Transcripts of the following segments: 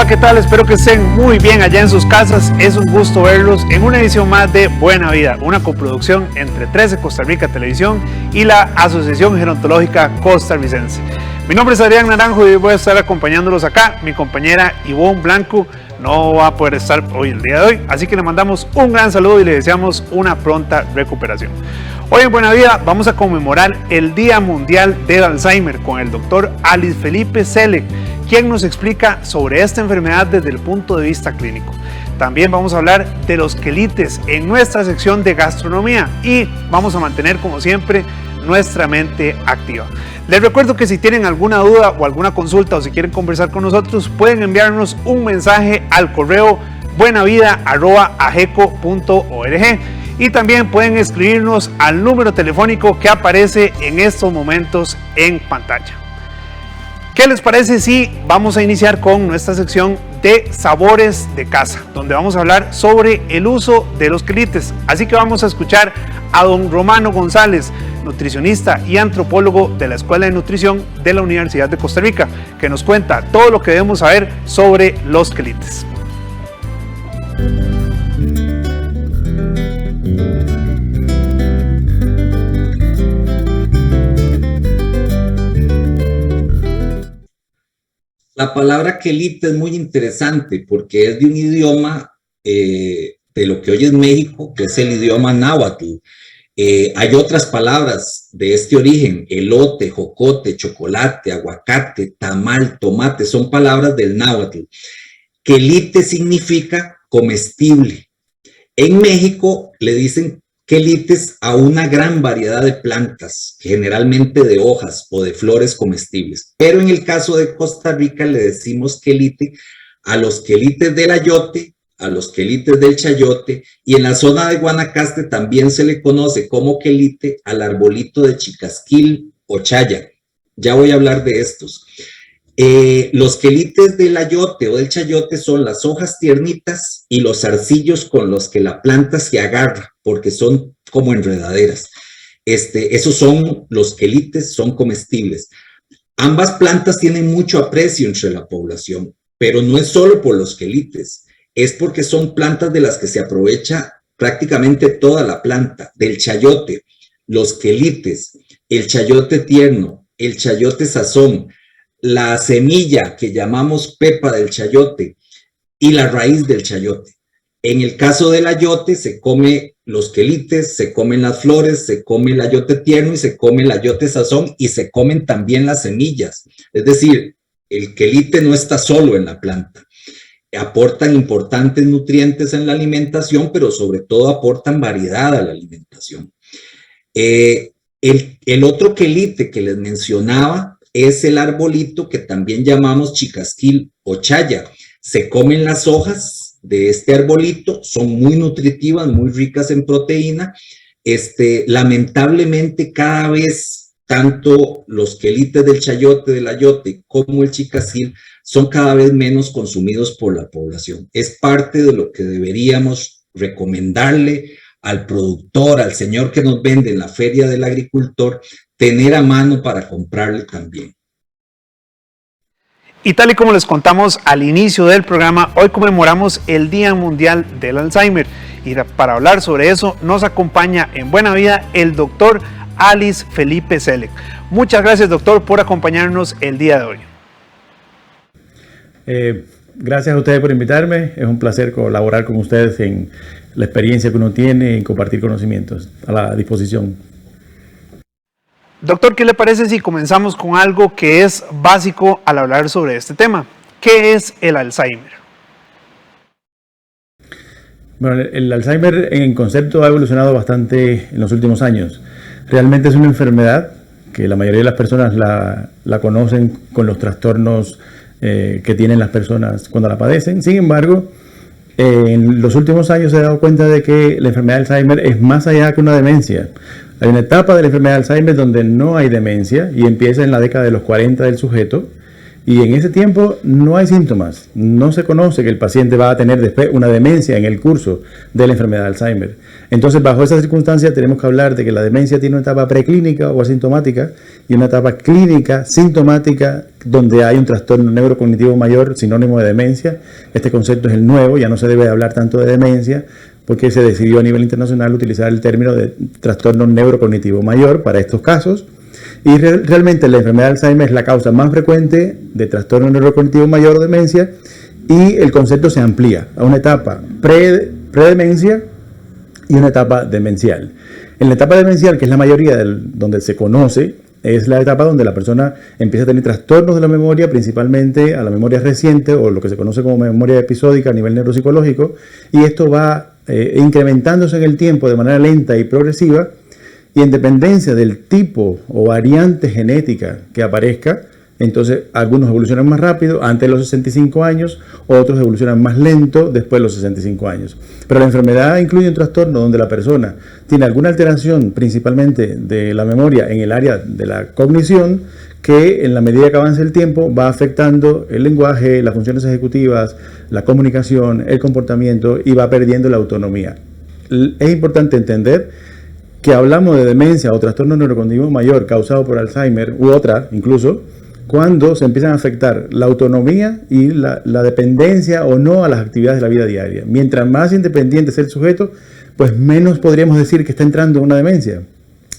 Hola, ¿qué tal? Espero que estén muy bien allá en sus casas. Es un gusto verlos en una edición más de Buena Vida, una coproducción entre 13 Costa Rica Televisión y la Asociación Gerontológica Costarricense. Mi nombre es Adrián Naranjo y hoy voy a estar acompañándolos acá. Mi compañera Ivonne Blanco no va a poder estar hoy el día de hoy, así que le mandamos un gran saludo y le deseamos una pronta recuperación. Hoy en Buena Vida vamos a conmemorar el Día Mundial del Alzheimer con el doctor Alice Felipe Selec, quien nos explica sobre esta enfermedad desde el punto de vista clínico. También vamos a hablar de los quelites en nuestra sección de gastronomía y vamos a mantener, como siempre, nuestra mente activa. Les recuerdo que si tienen alguna duda o alguna consulta o si quieren conversar con nosotros, pueden enviarnos un mensaje al correo buenavida@ageco.org y también pueden escribirnos al número telefónico que aparece en estos momentos en pantalla. ¿Qué les parece si vamos a iniciar con nuestra sección de sabores de casa, donde vamos a hablar sobre el uso de los quelites? Así que vamos a escuchar a don Romano González, nutricionista y antropólogo de la Escuela de Nutrición de la Universidad de Costa Rica, que nos cuenta todo lo que debemos saber sobre los quelites. La palabra quelite es muy interesante porque es de un idioma de lo que hoy es México, que es el idioma náhuatl. Hay otras palabras de este origen: elote, jocote, chocolate, aguacate, tamal, tomate, son palabras del náhuatl. Quelite significa comestible. En México le dicen quelites a una gran variedad de plantas, generalmente de hojas o de flores comestibles. Pero en el caso de Costa Rica le decimos quelite a los quelites del ayote, a los quelites del chayote, y en la zona de Guanacaste también se le conoce como quelite al arbolito de chicasquil o chaya. Ya voy a hablar de estos. Los quelites del ayote o del chayote son las hojas tiernitas y los zarcillos con los que la planta se agarra, porque son como enredaderas. Esos son los quelites, son comestibles. Ambas plantas tienen mucho aprecio entre la población, pero no es solo por los quelites, es porque son plantas de las que se aprovecha prácticamente toda la planta. Del chayote, los quelites, el chayote tierno, el chayote sazón, la semilla que llamamos pepa del chayote y la raíz del chayote. En el caso del ayote se come los quelites, se comen las flores, se come el ayote tierno y se come el ayote sazón y se comen también las semillas. Es decir, el quelite no está solo en la planta. Aportan importantes nutrientes en la alimentación, pero sobre todo aportan variedad a la alimentación. El otro quelite que les mencionaba es el arbolito que también llamamos chicasquil o chaya. Se comen las hojas de este arbolito, son muy nutritivas, muy ricas en proteína. Lamentablemente cada vez tanto los quelites del chayote, del ayote, como el chicasquil son cada vez menos consumidos por la población. Es parte de lo que deberíamos recomendarle al productor, al señor que nos vende en la feria del agricultor, tener a mano para comprarle también. Y tal y como les contamos al inicio del programa, hoy conmemoramos el Día Mundial del Alzheimer. Y para hablar sobre eso nos acompaña en Buena Vida el doctor Alice Felipe Selec. Muchas gracias, doctor, por acompañarnos el día de hoy. Gracias a ustedes por invitarme. Es un placer colaborar con ustedes en la experiencia que uno tiene en compartir conocimientos. A la disposición. Doctor, ¿qué le parece si comenzamos con algo que es básico al hablar sobre este tema? ¿Qué es el Alzheimer? Bueno, el Alzheimer en concepto ha evolucionado bastante en los últimos años. Realmente es una enfermedad que la mayoría de las personas la conocen con los trastornos que tienen las personas cuando la padecen. Sin embargo, en los últimos años se ha dado cuenta de que la enfermedad de Alzheimer es más allá que una demencia. Hay una etapa de la enfermedad de Alzheimer donde no hay demencia y empieza en la década de los 40 del sujeto Y en ese tiempo no hay síntomas. No se conoce que el paciente va a tener después una demencia en el curso de la enfermedad de Alzheimer. Entonces, bajo esas circunstancias, tenemos que hablar de que la demencia tiene una etapa preclínica o asintomática y una etapa clínica sintomática donde hay un trastorno neurocognitivo mayor, sinónimo de demencia. Este concepto es el nuevo, ya no se debe hablar tanto de demencia porque se decidió a nivel internacional utilizar el término de trastorno neurocognitivo mayor para estos casos. Y realmente la enfermedad de Alzheimer es la causa más frecuente de trastorno neurocognitivo mayor o demencia, y el concepto se amplía a una etapa predemencia y una etapa demencial. En la etapa demencial, que es la mayoría donde se conoce, es la etapa donde la persona empieza a tener trastornos de la memoria, principalmente a la memoria reciente o lo que se conoce como memoria episódica a nivel neuropsicológico, y esto va incrementándose en el tiempo de manera lenta y progresiva. Y en dependencia del tipo o variante genética que aparezca, entonces algunos evolucionan más rápido antes de los 65 años, otros evolucionan más lento después de los 65 años. Pero la enfermedad incluye un trastorno donde la persona tiene alguna alteración, principalmente de la memoria en el área de la cognición, que en la medida que avanza el tiempo va afectando el lenguaje, las funciones ejecutivas, la comunicación, el comportamiento, y va perdiendo la autonomía. Es importante entender que hablamos de demencia o trastorno neurocognitivo mayor causado por Alzheimer u otra incluso, cuando se empiezan a afectar la autonomía y la dependencia o no a las actividades de la vida diaria. Mientras más independiente es el sujeto, pues menos podríamos decir que está entrando en una demencia.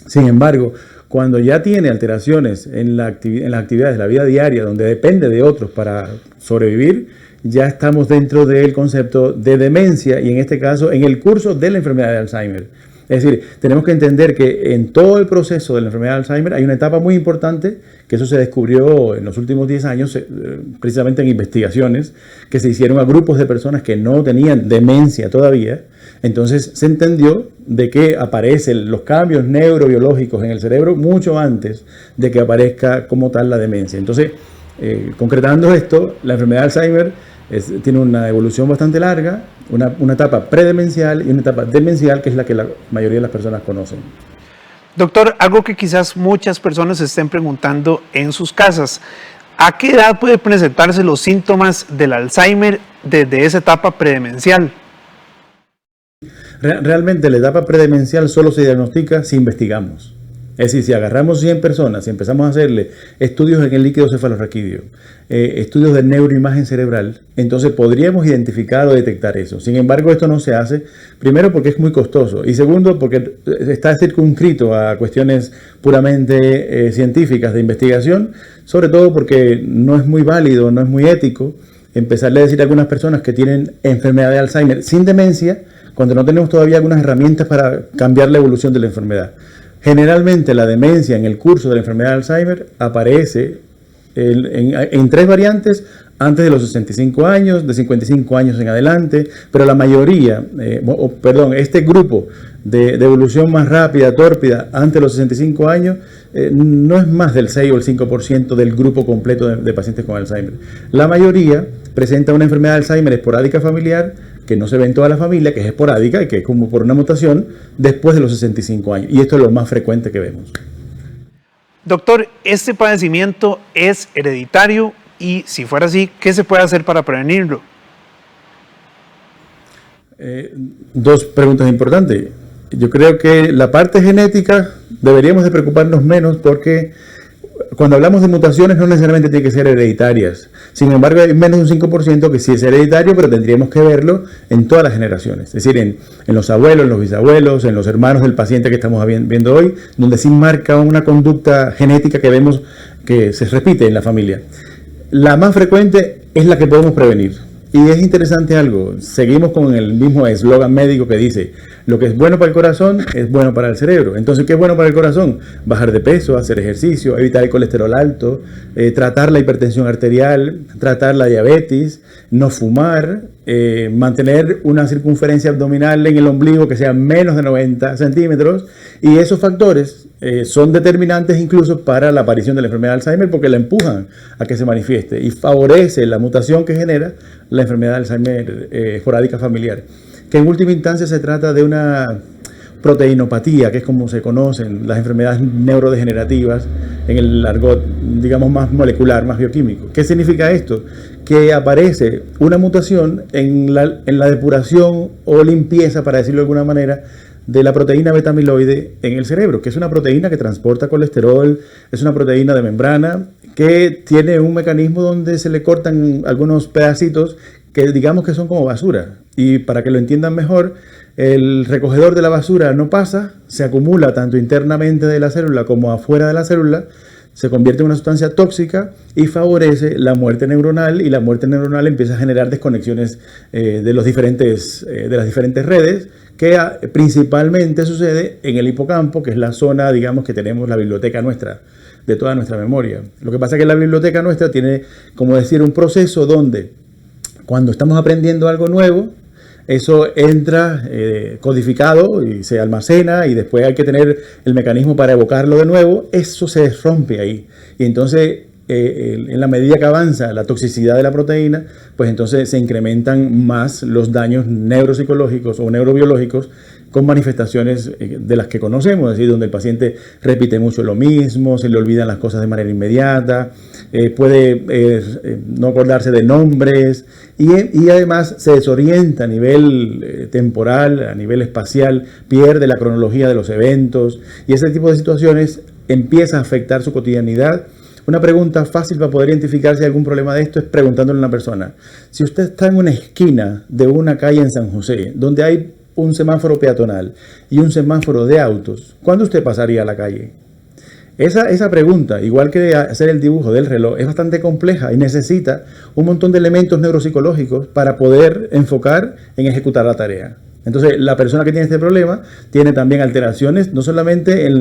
Sin embargo, cuando ya tiene alteraciones en las actividades de la vida diaria, donde depende de otros para sobrevivir, ya estamos dentro del concepto de demencia, y en este caso en el curso de la enfermedad de Alzheimer. Es decir, tenemos que entender que en todo el proceso de la enfermedad de Alzheimer hay una etapa muy importante, que eso se descubrió en los últimos 10 años, precisamente en investigaciones que se hicieron a grupos de personas que no tenían demencia todavía. Entonces se entendió de que aparecen los cambios neurobiológicos en el cerebro mucho antes de que aparezca como tal la demencia. Entonces, concretando esto, la enfermedad de Alzheimer tiene una evolución bastante larga, una etapa predemencial y una etapa demencial, que es la que la mayoría de las personas conocen. Doctor, algo que quizás muchas personas se estén preguntando en sus casas: ¿a qué edad pueden presentarse los síntomas del Alzheimer desde esa etapa predemencial? Realmente la etapa predemencial solo se diagnostica si investigamos. Es decir, si agarramos 100 personas y empezamos a hacerle estudios en el líquido cefalorraquídeo, estudios de neuroimagen cerebral, entonces podríamos identificar o detectar eso. Sin embargo, esto no se hace, primero porque es muy costoso, y segundo porque está circunscrito a cuestiones puramente científicas de investigación, sobre todo porque no es muy válido, no es muy ético empezarle a decir a algunas personas que tienen enfermedad de Alzheimer sin demencia, cuando no tenemos todavía algunas herramientas para cambiar la evolución de la enfermedad. Generalmente la demencia en el curso de la enfermedad de Alzheimer aparece en 3 variantes antes de los 65 años, de 55 años en adelante, pero la mayoría, este grupo de evolución más rápida, tórpida, antes de los 65 años, no es más del 6 o el 5% del grupo completo de pacientes con Alzheimer. La mayoría presenta una enfermedad de Alzheimer esporádica familiar, que no se ve en toda la familia, que es esporádica y que es como por una mutación después de los 65 años. Y esto es lo más frecuente que vemos. Doctor, ¿este padecimiento es hereditario? Y si fuera así, ¿qué se puede hacer para prevenirlo? 2 preguntas importantes. Yo creo que la parte genética deberíamos de preocuparnos menos, porque cuando hablamos de mutaciones no necesariamente tienen que ser hereditarias. Sin embargo, hay menos de un 5% que sí es hereditario, pero tendríamos que verlo en todas las generaciones. Es decir, en los abuelos, en los bisabuelos, en los hermanos del paciente que estamos viendo hoy, donde sí marca una conducta genética que vemos que se repite en la familia. La más frecuente es la que podemos prevenir. Y es interesante algo, seguimos con el mismo eslogan médico que dice: lo que es bueno para el corazón es bueno para el cerebro. Entonces, ¿qué es bueno para el corazón? Bajar de peso, hacer ejercicio, evitar el colesterol alto, tratar la hipertensión arterial, tratar la diabetes, no fumar, mantener una circunferencia abdominal en el ombligo que sea menos de 90 centímetros. Y esos factores son determinantes incluso para la aparición de la enfermedad de Alzheimer, porque la empujan a que se manifieste y favorece la mutación que genera la enfermedad de Alzheimer esporádica familiar, que en última instancia se trata de una proteinopatía, que es como se conocen las enfermedades neurodegenerativas en el argot, digamos, más molecular, más bioquímico. ¿Qué significa esto? Que aparece una mutación en la depuración o limpieza, para decirlo de alguna manera, de la proteína beta-amiloide en el cerebro, que es una proteína que transporta colesterol, es una proteína de membrana que tiene un mecanismo donde se le cortan algunos pedacitos que digamos que son como basura. Y para que lo entiendan mejor, el recogedor de la basura no pasa, se acumula tanto internamente de la célula como afuera de la célula, se convierte en una sustancia tóxica y favorece la muerte neuronal, y la muerte neuronal empieza a generar desconexiones de las diferentes redes, que principalmente sucede en el hipocampo, que es la zona, digamos, que tenemos la biblioteca nuestra, de toda nuestra memoria. Lo que pasa es que la biblioteca nuestra tiene, como decir, un proceso donde cuando estamos aprendiendo algo nuevo, eso entra codificado y se almacena, y después hay que tener el mecanismo para evocarlo de nuevo. Eso se rompe ahí. Y entonces, en la medida que avanza la toxicidad de la proteína, pues entonces se incrementan más los daños neuropsicológicos o neurobiológicos con manifestaciones de las que conocemos, es decir, donde el paciente repite mucho lo mismo, se le olvidan las cosas de manera inmediata, puede no acordarse de nombres, y además se desorienta a nivel temporal, a nivel espacial, pierde la cronología de los eventos, y ese tipo de situaciones empieza a afectar su cotidianidad. Una pregunta fácil para poder identificar si hay algún problema de esto es preguntándole a una persona: si usted está en una esquina de una calle en San José, donde hay un semáforo peatonal y un semáforo de autos, ¿cuándo usted pasaría a la calle? Esa pregunta, igual que hacer el dibujo del reloj, es bastante compleja y necesita un montón de elementos neuropsicológicos para poder enfocar en ejecutar la tarea. Entonces, la persona que tiene este problema tiene también alteraciones, no solamente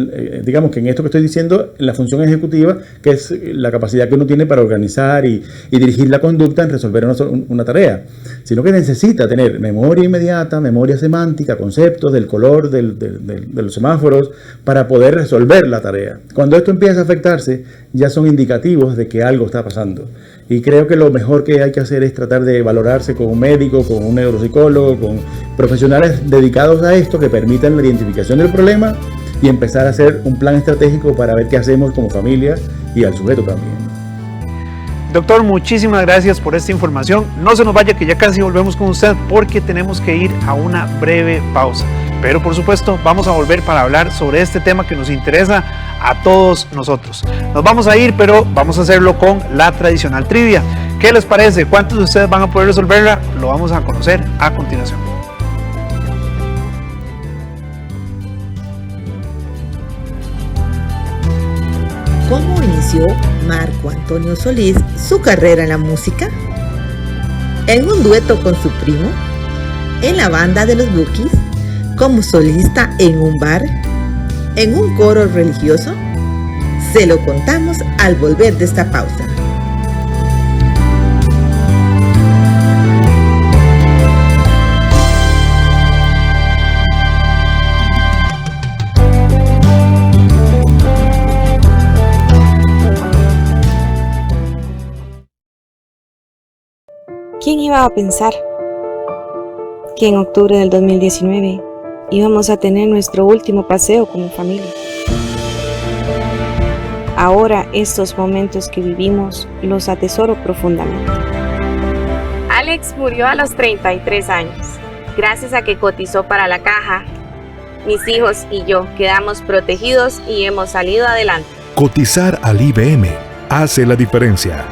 digamos que en esto que estoy diciendo, en la función ejecutiva, que es la capacidad que uno tiene para organizar y dirigir la conducta en resolver una tarea, sino que necesita tener memoria inmediata, memoria semántica, conceptos del color de los semáforos para poder resolver la tarea. Cuando esto empieza a afectarse, ya son indicativos de que algo está pasando. Y creo que lo mejor que hay que hacer es tratar de valorarse con un médico, con un neuropsicólogo, con profesionales dedicados a esto que permitan la identificación del problema y empezar a hacer un plan estratégico para ver qué hacemos como familia y al sujeto también. Doctor, muchísimas gracias por esta información. No se nos vaya, que ya casi volvemos con usted porque tenemos que ir a una breve pausa. Pero por supuesto vamos a volver para hablar sobre este tema que nos interesa a todos nosotros. Nos vamos a ir, pero vamos a hacerlo con la tradicional trivia. ¿Qué les parece? ¿Cuántos de ustedes van a poder resolverla? Lo vamos a conocer a continuación. ¿Cómo inició Marco Antonio Solís su carrera en la música? ¿En un dueto con su primo? ¿En la banda de los Bukis? ¿Como solista en un bar? ¿En un coro religioso? Se lo contamos al volver de esta pausa. ¿Quién iba a pensar que en octubre del 2019 íbamos a tener nuestro último paseo como familia? Ahora estos momentos que vivimos los atesoro profundamente. Alex murió a los 33 años. Gracias a que cotizó para la caja, mis hijos y yo quedamos protegidos y hemos salido adelante. Cotizar al IBM hace la diferencia.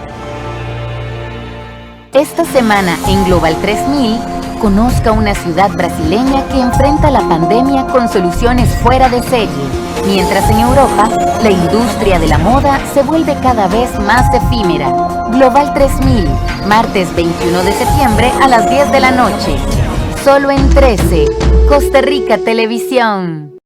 Esta semana en Global 3000, conozca una ciudad brasileña que enfrenta la pandemia con soluciones fuera de serie, mientras en Europa, la industria de la moda se vuelve cada vez más efímera. Global 3000, martes 21 de septiembre a las 10 de la noche. Solo en 13, Costa Rica Televisión.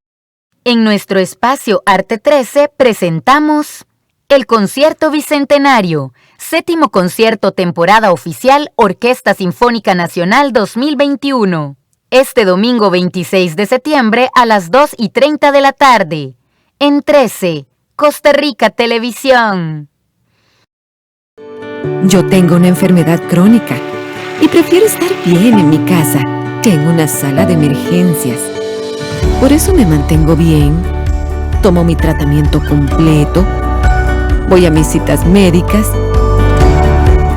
En nuestro espacio Arte 13 presentamos el Concierto Bicentenario, séptimo concierto temporada oficial Orquesta Sinfónica Nacional 2021. Este domingo 26 de septiembre a las 2:30 de la tarde. En 13, Costa Rica Televisión. Yo tengo una enfermedad crónica y prefiero estar bien en mi casa que en una sala de emergencias. Por eso me mantengo bien, tomo mi tratamiento completo, voy a mis citas médicas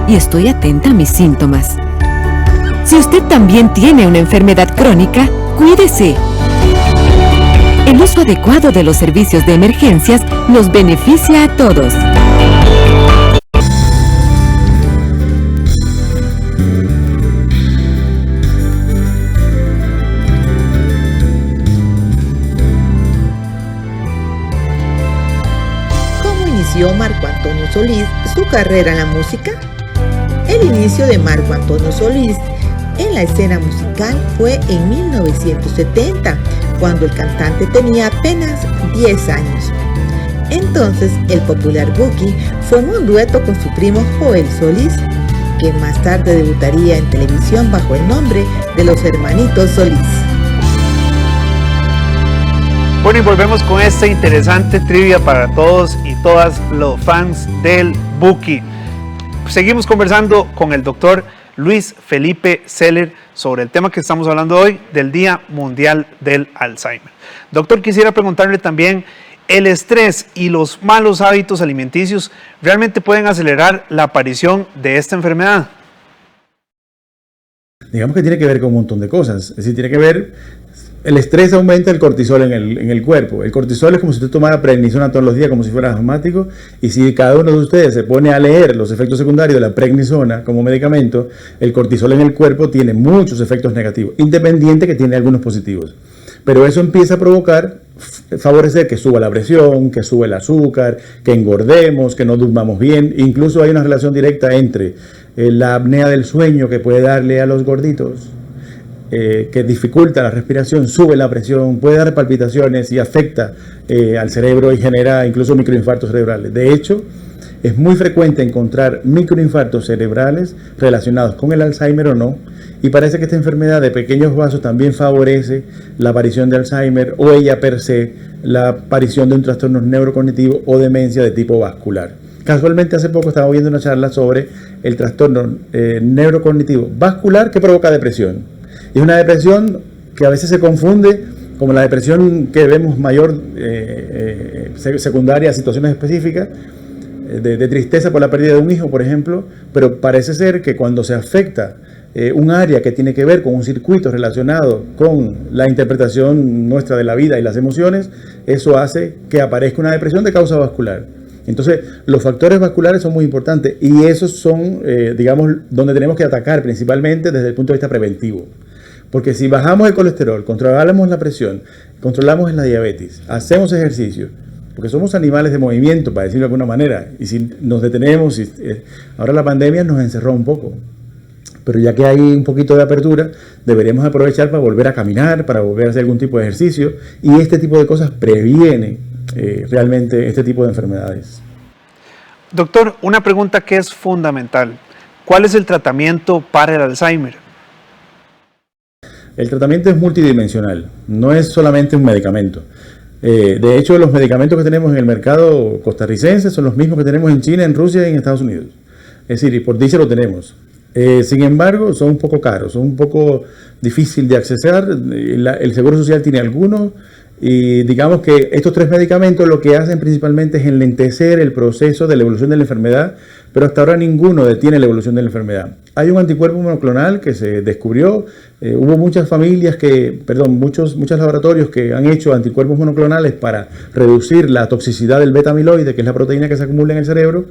y estoy atenta a mis síntomas. Si usted también tiene una enfermedad crónica, cuídese. El uso adecuado de los servicios de emergencias nos beneficia a todos. ¿Cómo inició Marco Antonio Solís su carrera en la música? El inicio de Marco Antonio Solís en la escena musical fue en 1970, cuando el cantante tenía apenas 10 años. Entonces, el popular Buki formó un dueto con su primo Joel Solís, que más tarde debutaría en televisión bajo el nombre de los Hermanitos Solís. Bueno, y volvemos con esta interesante trivia para todos y todas los fans del Buki. Seguimos conversando con el doctor Luis Felipe Seller sobre el tema que estamos hablando hoy, del Día Mundial del Alzheimer. Doctor, quisiera preguntarle también, ¿el estrés y los malos hábitos alimenticios realmente pueden acelerar la aparición de esta enfermedad? Digamos que tiene que ver con un montón de cosas. Es decir, tiene que ver, el estrés aumenta el cortisol en el cuerpo. El cortisol es como si usted tomara prednisona todos los días, como si fuera asmático, y si cada uno de ustedes se pone a leer los efectos secundarios de la prednisona como medicamento, el cortisol en el cuerpo tiene muchos efectos negativos, independiente que tiene algunos positivos. Pero eso empieza a favorecer que suba la presión, que suba el azúcar, que engordemos, que no durmamos bien. Incluso hay una relación directa entre la apnea del sueño que puede darle a los gorditos, que dificulta la respiración, sube la presión, puede dar palpitaciones y afecta al cerebro y genera incluso microinfartos cerebrales. De hecho, es muy frecuente encontrar microinfartos cerebrales relacionados con el Alzheimer o no, y parece que esta enfermedad de pequeños vasos también favorece la aparición de Alzheimer o ella per se la aparición de un trastorno neurocognitivo o demencia de tipo vascular. Casualmente hace poco estaba viendo una charla sobre el trastorno neurocognitivo vascular que provoca depresión. Y es una depresión que a veces se confunde como la depresión que vemos mayor secundaria a situaciones específicas, de tristeza por la pérdida de un hijo, por ejemplo, pero parece ser que cuando se afecta un área que tiene que ver con un circuito relacionado con la interpretación nuestra de la vida y las emociones, eso hace que aparezca una depresión de causa vascular. Entonces, los factores vasculares son muy importantes y esos son, digamos, donde tenemos que atacar principalmente desde el punto de vista preventivo. Porque si bajamos el colesterol, controlamos la presión, controlamos la diabetes, hacemos ejercicio, porque somos animales de movimiento, para decirlo de alguna manera, y si nos detenemos, ahora la pandemia nos encerró un poco, pero ya que hay un poquito de apertura, deberíamos aprovechar para volver a caminar, para volver a hacer algún tipo de ejercicio, y este tipo de cosas previene realmente este tipo de enfermedades. Doctor, una pregunta que es fundamental. ¿Cuál es el tratamiento para el Alzheimer? El tratamiento es multidimensional, no es solamente un medicamento. De hecho, los medicamentos que tenemos en el mercado costarricense son los mismos que tenemos en China, en Rusia y en Estados Unidos. Es decir, y por dicha lo tenemos. Sin embargo, son un poco caros, son un poco difícil de accesar. El Seguro Social tiene algunos y digamos que estos tres medicamentos lo que hacen principalmente es enlentecer el proceso de la evolución de la enfermedad, pero hasta ahora ninguno detiene la evolución de la enfermedad. Hay un anticuerpo monoclonal que se descubrió, hubo muchas muchos laboratorios que han hecho anticuerpos monoclonales para reducir la toxicidad del beta-amiloide, que es la proteína que se acumula en el cerebro.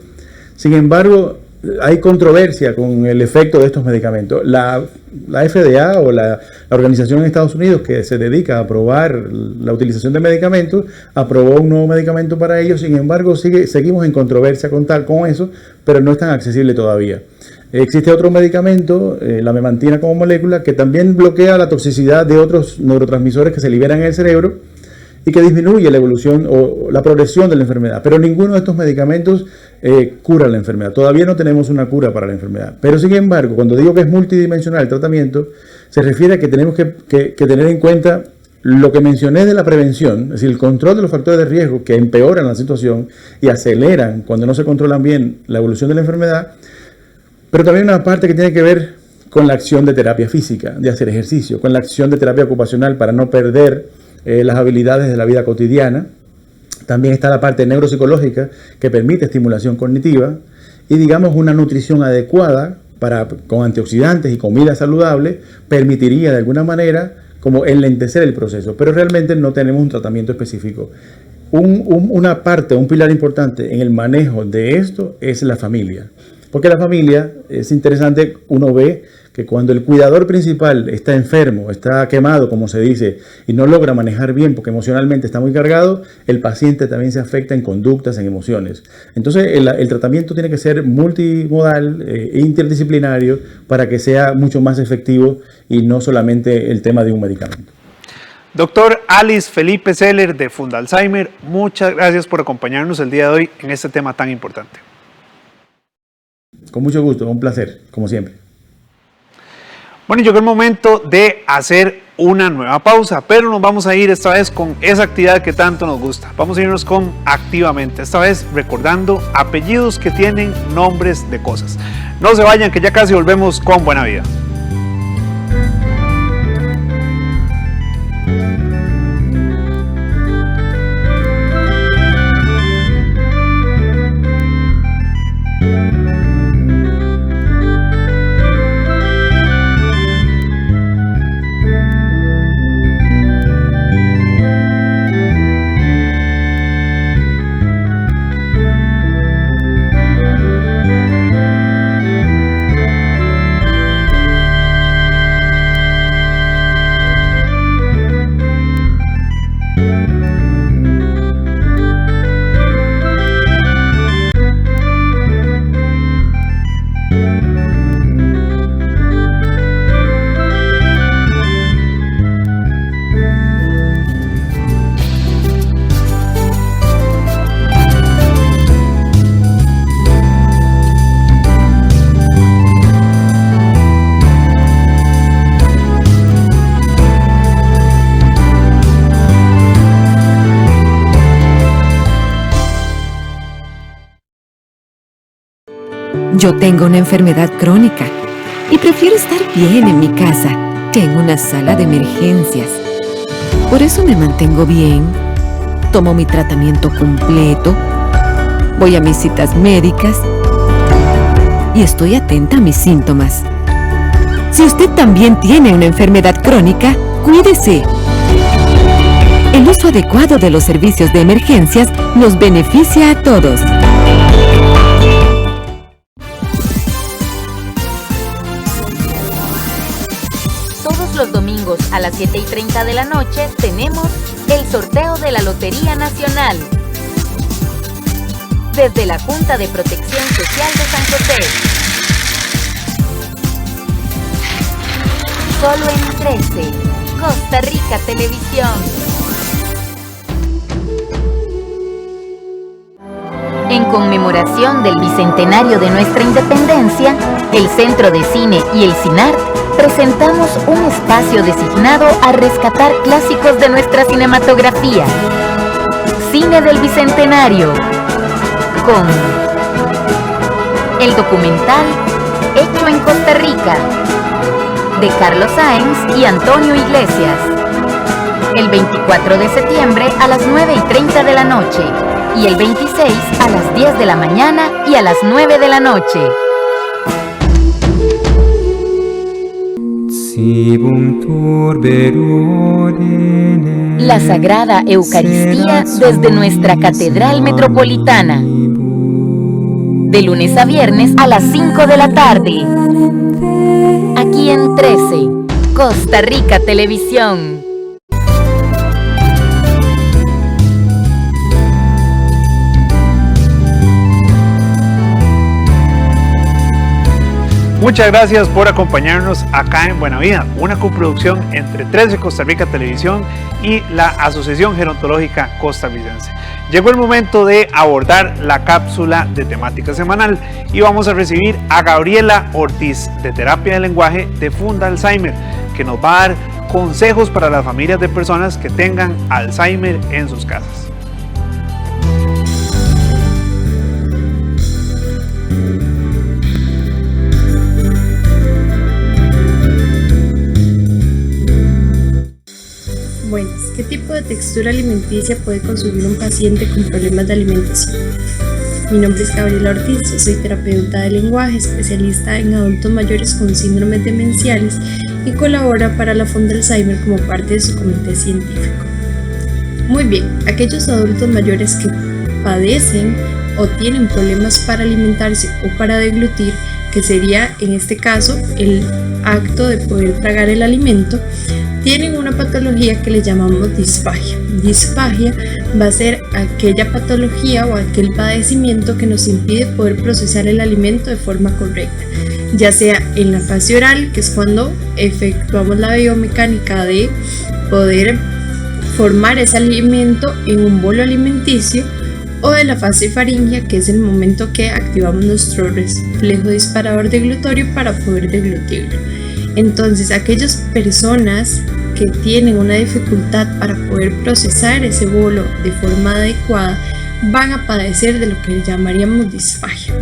Sin embargo, hay controversia con el efecto de estos medicamentos. La FDA o la organización en Estados Unidos que se dedica a aprobar la utilización de medicamentos, aprobó un nuevo medicamento para ellos. Sin embargo, seguimos en controversia con eso, pero no es tan accesible todavía. Existe otro medicamento, la memantina como molécula, que también bloquea la toxicidad de otros neurotransmisores que se liberan en el cerebro y que disminuye la evolución o la progresión de la enfermedad. Pero ninguno de estos medicamentos cura la enfermedad. Todavía no tenemos una cura para la enfermedad. Pero sin embargo, cuando digo que es multidimensional el tratamiento, se refiere a que tenemos que tener en cuenta lo que mencioné de la prevención, es decir, el control de los factores de riesgo que empeoran la situación y aceleran cuando no se controlan bien la evolución de la enfermedad, pero también una parte que tiene que ver con la acción de terapia física, de hacer ejercicio, con la acción de terapia ocupacional para no perder las habilidades de la vida cotidiana. También está la parte neuropsicológica que permite estimulación cognitiva y digamos una nutrición adecuada con antioxidantes y comida saludable permitiría de alguna manera como enlentecer el proceso, pero realmente no tenemos un tratamiento específico. Una parte, un pilar importante en el manejo de esto es la familia, porque la familia es interesante, uno ve que cuando el cuidador principal está enfermo, está quemado, como se dice, y no logra manejar bien porque emocionalmente está muy cargado, el paciente también se afecta en conductas, en emociones. Entonces el tratamiento tiene que ser multimodal, interdisciplinario, para que sea mucho más efectivo y no solamente el tema de un medicamento. Doctor Alice Felipe Seller de Fundalzheimer, muchas gracias por acompañarnos el día de hoy en este tema tan importante. Con mucho gusto, un placer, como siempre. Bueno, llegó el momento de hacer una nueva pausa, pero nos vamos a ir esta vez con esa actividad que tanto nos gusta. Vamos a irnos con Activamente, esta vez recordando apellidos que tienen nombres de cosas. No se vayan, que ya casi volvemos con Buena Vida. Yo tengo una enfermedad crónica y prefiero estar bien en mi casa que en una sala de emergencias. Por eso me mantengo bien, tomo mi tratamiento completo, voy a mis citas médicas y estoy atenta a mis síntomas. Si usted también tiene una enfermedad crónica, cuídese. El uso adecuado de los servicios de emergencias nos beneficia a todos. Los domingos a las 7:30 de la noche tenemos el sorteo de la Lotería Nacional. Desde la Junta de Protección Social de San José. Solo en 13, Costa Rica Televisión. En conmemoración del bicentenario de nuestra independencia, el Centro de Cine y el CINART presentamos un espacio designado a rescatar clásicos de nuestra cinematografía. Cine del Bicentenario, con el documental Hecho en Costa Rica, de Carlos Sáenz y Antonio Iglesias. El 24 de septiembre a las 9:30 de la noche y el 26 a las 10 de la mañana y a las 9 de la noche. La Sagrada Eucaristía desde nuestra Catedral Metropolitana. De lunes a viernes a las 5 de la tarde. Aquí en 13, Costa Rica Televisión. Muchas gracias por acompañarnos acá en Buena Vida, una coproducción entre 13 Costa Rica Televisión y la Asociación Gerontológica Costarricense. Llegó el momento de abordar la cápsula de temática semanal y vamos a recibir a Gabriela Ortiz de Terapia de Lenguaje de Fundalzheimer, que nos va a dar consejos para las familias de personas que tengan Alzheimer en sus casas. Buenas, ¿qué tipo de textura alimenticia puede consumir un paciente con problemas de alimentación? Mi nombre es Gabriela Ortiz, soy terapeuta de lenguaje, especialista en adultos mayores con síndromes demenciales y colabora para la Fonda Alzheimer como parte de su comité científico. Muy bien, aquellos adultos mayores que padecen o tienen problemas para alimentarse o para deglutir, que sería en este caso el acto de poder tragar el alimento, tienen una patología que le llamamos disfagia. Disfagia va a ser aquella patología o aquel padecimiento que nos impide poder procesar el alimento de forma correcta, ya sea en la fase oral, que es cuando efectuamos la biomecánica de poder formar ese alimento en un bolo alimenticio, o de la fase faríngea, que es el momento que activamos nuestro reflejo disparador deglutorio para poder deglutirlo. Entonces, aquellas personas que tienen una dificultad para poder procesar ese bolo de forma adecuada van a padecer de lo que llamaríamos disfagia,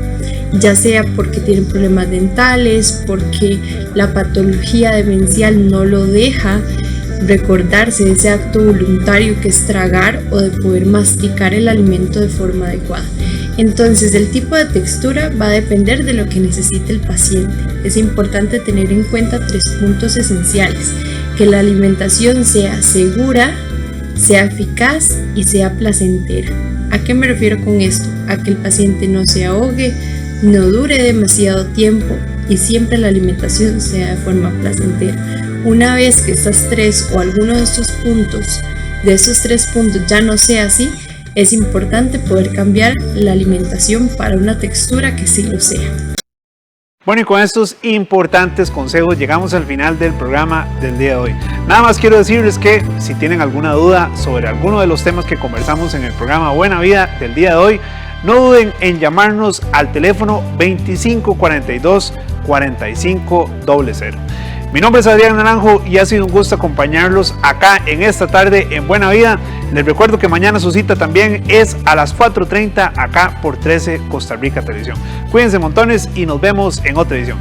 ya sea porque tienen problemas dentales, porque la patología demencial no lo deja recordarse de ese acto voluntario que es tragar o de poder masticar el alimento de forma adecuada. Entonces, el tipo de textura va a depender de lo que necesite el paciente. Es importante tener en cuenta 3 puntos esenciales: que la alimentación sea segura, sea eficaz y sea placentera. ¿A qué me refiero con esto? A que el paciente no se ahogue, no dure demasiado tiempo y siempre la alimentación sea de forma placentera. Una vez que estas 3 o alguno de estos puntos, de esos 3 puntos ya no sea así, es importante poder cambiar la alimentación para una textura que sí lo sea. Bueno, y con estos importantes consejos llegamos al final del programa del día de hoy. Nada más quiero decirles que si tienen alguna duda sobre alguno de los temas que conversamos en el programa Buena Vida del día de hoy, no duden en llamarnos al teléfono 2542 4500. Mi nombre es Adrián Naranjo y ha sido un gusto acompañarlos acá en esta tarde en Buena Vida. Les recuerdo que mañana su cita también es a las 4:30 acá por 13 Costa Rica Televisión. Cuídense montones y nos vemos en otra edición.